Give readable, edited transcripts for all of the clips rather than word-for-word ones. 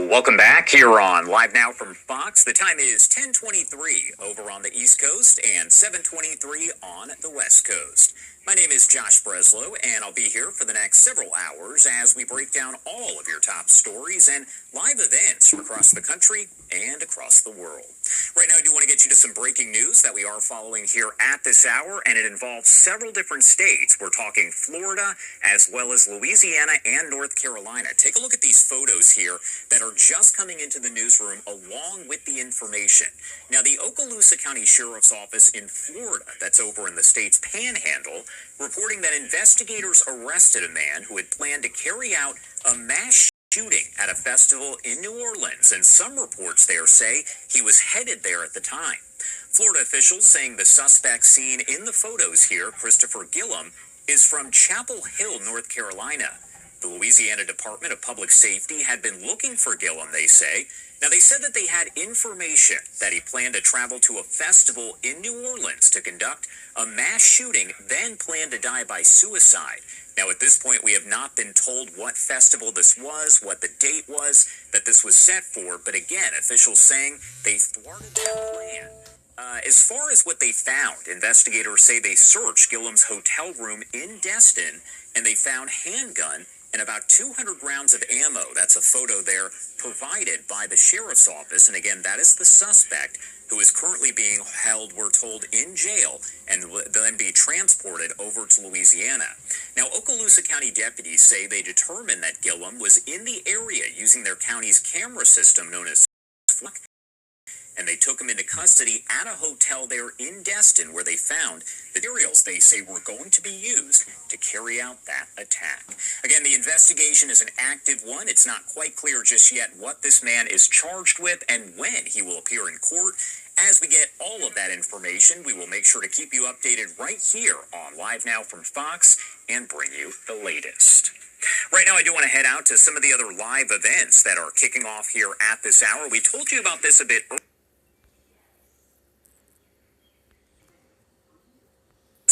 Welcome back here on Live Now from Fox. The time is 10:23 over on the East Coast and 7:23 on the West Coast. My name is Josh Breslow, and I'll be here for the next several hours as we break down all of your top stories and live events from across the country and across the world. Right now, I do want to get you to some breaking news that we are following here at this hour, and it involves several different states. We're talking Florida as well as Louisiana and North Carolina. Take a look at these photos here that are just coming into the newsroom along with the information. Now, the Okaloosa County Sheriff's Office in Florida, that's over in the state's panhandle, reporting that investigators arrested a man who had planned to carry out a mass shooting at a festival in New Orleans, and some reports there say he was headed there at the time. Florida officials saying the suspect seen in the photos here, Christopher Gillum, is from Chapel Hill, North Carolina. The Louisiana Department of Public Safety had been looking for Gillum, they say. Now, they said that they had information that he planned to travel to a festival in New Orleans to conduct a mass shooting, then planned to die by suicide. Now, at this point, we have not been told what festival this was, what the date was that this was set for. But again, officials saying they thwarted that plan. As far as what they found, investigators say they searched Gillum's hotel room in Destin, and they found handgun and about 200 rounds of ammo. That's a photo there provided by the sheriff's office. And again, that is the suspect who is currently being held, we're told, in jail and will then be transported over to Louisiana. Now, Okaloosa County deputies say they determined that Gillum was in the area using their county's camera system known as FLUC, and they took him into custody at a hotel there in Destin where they found the materials they say were going to be used to carry out that attack. Again, the investigation is an active one. It's not quite clear just yet what this man is charged with and when he will appear in court. As we get all of that information, we will make sure to keep you updated right here on Live Now from Fox and bring you the latest. Right now, I do want to head out to some of the other live events that are kicking off here at this hour. We told you about this a bit earlier.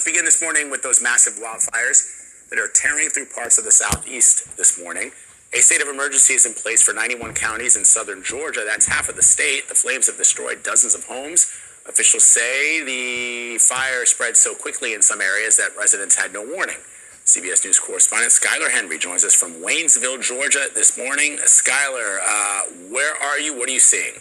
Begin this morning with those massive wildfires that are tearing through parts of the southeast this morning. A state of emergency is in place for 91 counties in southern Georgia. That's half of the state. The flames have destroyed dozens of homes. Officials say the fire spread so quickly in some areas that residents had no warning. CBS News correspondent Skylar Henry joins us from Waynesville, Georgia this morning. Skylar, where are you? What are you seeing?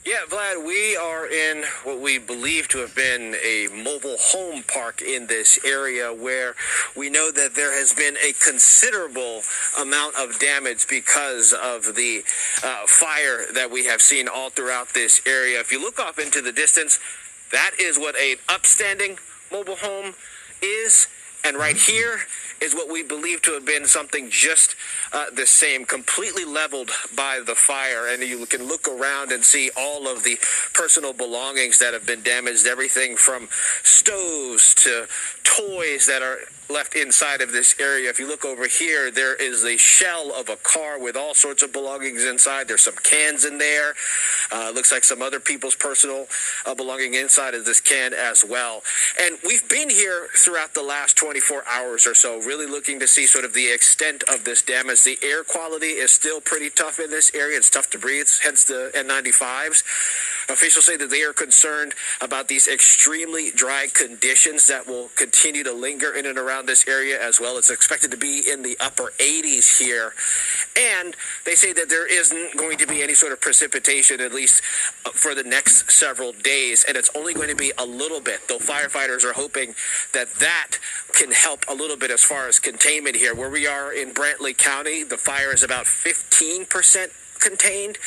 Yeah, Vlad, we are in what we believe to have been a mobile home park in this area where we know that there has been a considerable amount of damage because of the fire that we have seen all throughout this area. If you look off into the distance, that is what an upstanding mobile home is. And right here is what we believe to have been something just the same, completely leveled by the fire. And you can look around and see all of the personal belongings that have been damaged, everything from stoves to toys that are left inside of this area. If you look over here, there is a shell of a car with all sorts of belongings inside. There's some cans in there. Looks like some other people's personal belonging inside of this can as well. And we've been here throughout the last 24 hours or so, really looking to see sort of the extent of this damage. The air quality is still pretty tough in this area. It's tough to breathe, hence the N95s. Officials say that they are concerned about these extremely dry conditions that will continue to linger in and around this area as well. It's expected to be in the upper 80s here. And they say that there isn't going to be any sort of precipitation, at least for the next several days. And it's only going to be a little bit, though firefighters are hoping that that can help a little bit as far as containment here. Where we are in Brantley County, the fire is about 15% contained.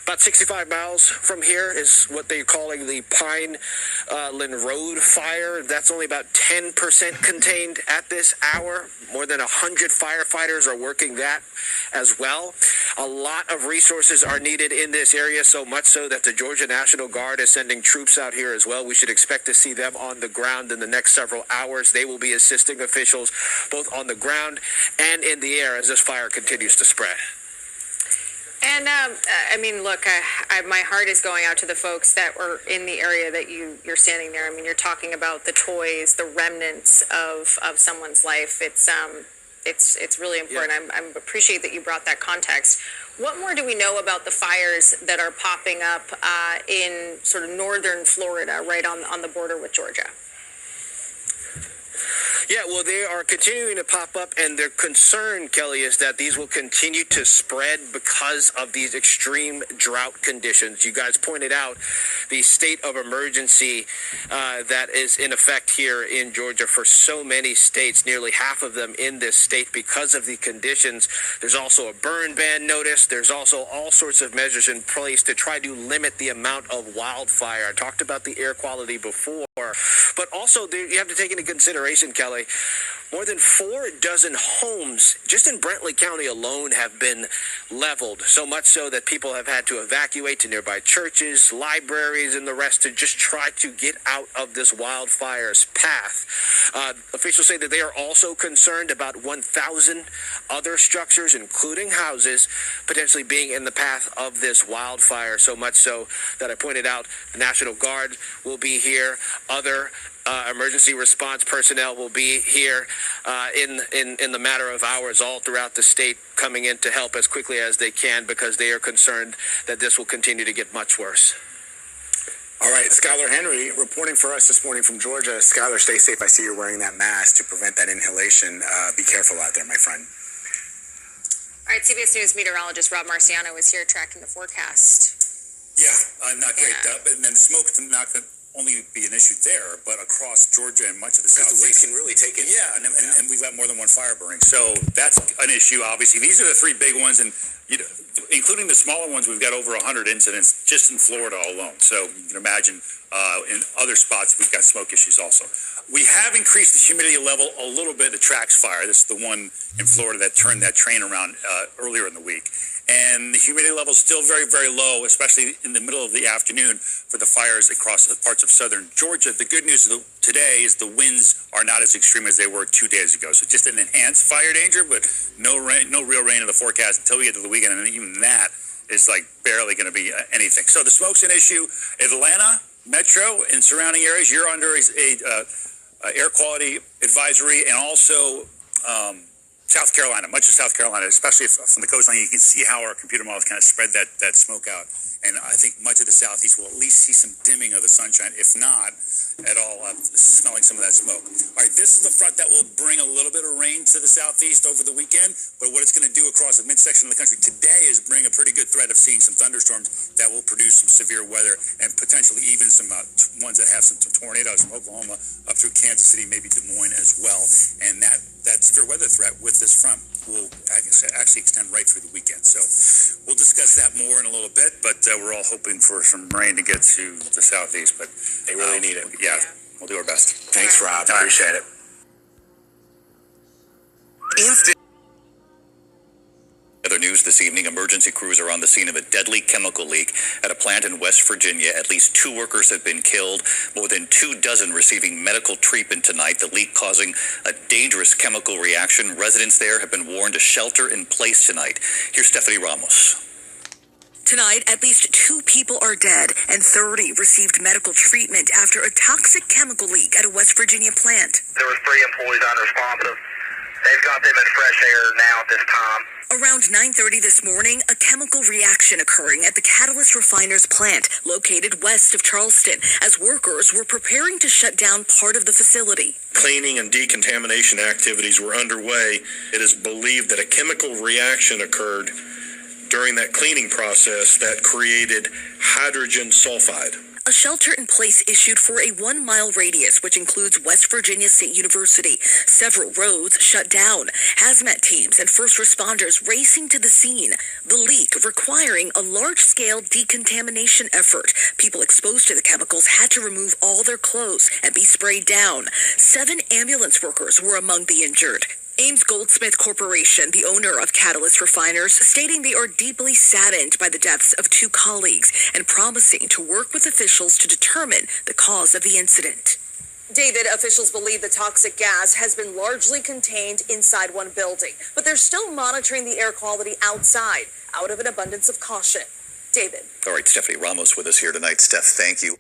About 65 miles from here is what they're calling the Pineland Road fire. That's only about 10% contained at this hour. More than 100 firefighters are working that as well. A lot of resources are needed in this area, so much so that the Georgia National Guard is sending troops out here as well. We should expect to see them on the ground in the next several hours. They will be assisting officials both on the ground and in the air as this fire continues to spread. And I mean, look, my heart is going out to the folks that were in the area that you're standing there. I mean, you're talking about the toys, the remnants of someone's life. It's it's really important. I appreciate that you brought that context. What more do we know about the fires that are popping up in sort of northern Florida, right on the border with Georgia? Yeah, well, they are continuing to pop up, and their concern, Kelly, is that these will continue to spread because of these extreme drought conditions. You guys pointed out the state of emergency that is in effect here in Georgia for so many states, nearly half of them in this state because of the conditions. There's also a burn ban notice. There's also all sorts of measures in place to try to limit the amount of wildfire. I talked about the air quality before, but also you have to take into consideration, Kelly, more than 4 dozen homes just in Brentley County alone have been leveled, so much so that people have had to evacuate to nearby churches, libraries, and the rest to just try to get out of this wildfire's path. Officials say that they are also concerned about 1,000 other structures, including houses, potentially being in the path of this wildfire, so much so that I pointed out the National Guard will be here, other emergency response personnel will be here in the matter of hours all throughout the state, coming in to help as quickly as they can because they are concerned that this will continue to get much worse. All right, Skylar Henry reporting for us this morning from Georgia. Skylar, stay safe. I see you're wearing that mask to prevent that inhalation. Be careful out there, my friend. All right, CBS News meteorologist Rob Marciano is here tracking the forecast. Yeah, not great. And then the smoke's not going to only be an issue there, but across Georgia and much of the Because the winds southeast. can really take it. Yeah, and we've got more than one fire burning. So that's an issue, obviously. These are the 3 big ones, and including the smaller ones, we've got over 100 incidents just in Florida alone. So you can imagine in other spots, we've got smoke issues also. We have increased the humidity level a little bit at Trax Fire. This is the one in Florida that turned that train around earlier in the week. And the humidity level is still very, very low, especially in the middle of the afternoon for the fires across the parts of southern Georgia. The good news today is the winds are not as extreme as they were 2 days ago. So just an enhanced fire danger, but no rain, no real rain in the forecast until we get to the weekend. And even that is like barely going to be anything. So the smoke's an issue. Atlanta, Metro, and surrounding areas, you're under a air quality advisory, and also South Carolina, much of South Carolina, especially from the coastline. You can see how our computer models kind of spread that smoke out. And I think much of the southeast will at least see some dimming of the sunshine, if not at all, smelling some of that smoke. All right, this is the front that will bring a little bit of rain to the southeast over the weekend, but what it's going to do across the midsection of the country today is bring a pretty good threat of seeing some thunderstorms that will produce some severe weather and potentially even some ones that have some tornadoes from Oklahoma up through Kansas City, maybe Des Moines as well. And that severe weather threat with this front will actually extend right through the weekend. So we'll discuss that more in a little bit, but we're all hoping for some rain to get to the southeast, but They really need it. Yeah, we'll do our best. Thanks, Rob. Appreciate it. Other news this evening, emergency crews are on the scene of a deadly chemical leak at a plant in West Virginia. At least 2 workers have been killed, more than 24 receiving medical treatment tonight. The leak causing a dangerous chemical reaction. Residents there have been warned to shelter in place tonight. Here's Stephanie Ramos. Tonight, at least 2 people are dead and 30 received medical treatment after a toxic chemical leak at a West Virginia plant. There was 3 employees unresponsive. They've got them in fresh air now at this time. Around 9:30 this morning, a chemical reaction occurring at the Catalyst Refiners plant located west of Charleston as workers were preparing to shut down part of the facility. Cleaning and decontamination activities were underway. It is believed that a chemical reaction occurred during that cleaning process that created hydrogen sulfide. A shelter-in-place issued for a 1-mile radius, which includes West Virginia State University. Several roads shut down. Hazmat teams and first responders racing to the scene. The leak requiring a large-scale decontamination effort. People exposed to the chemicals had to remove all their clothes and be sprayed down. 7 ambulance workers were among the injured. Ames Goldsmith Corporation, the owner of Catalyst Refiners, stating they are deeply saddened by the deaths of 2 colleagues and promising to work with officials to determine the cause of the incident. David, officials believe the toxic gas has been largely contained inside one building, but they're still monitoring the air quality outside out of an abundance of caution. David. All right, Stephanie Ramos with us here tonight. Steph, thank you.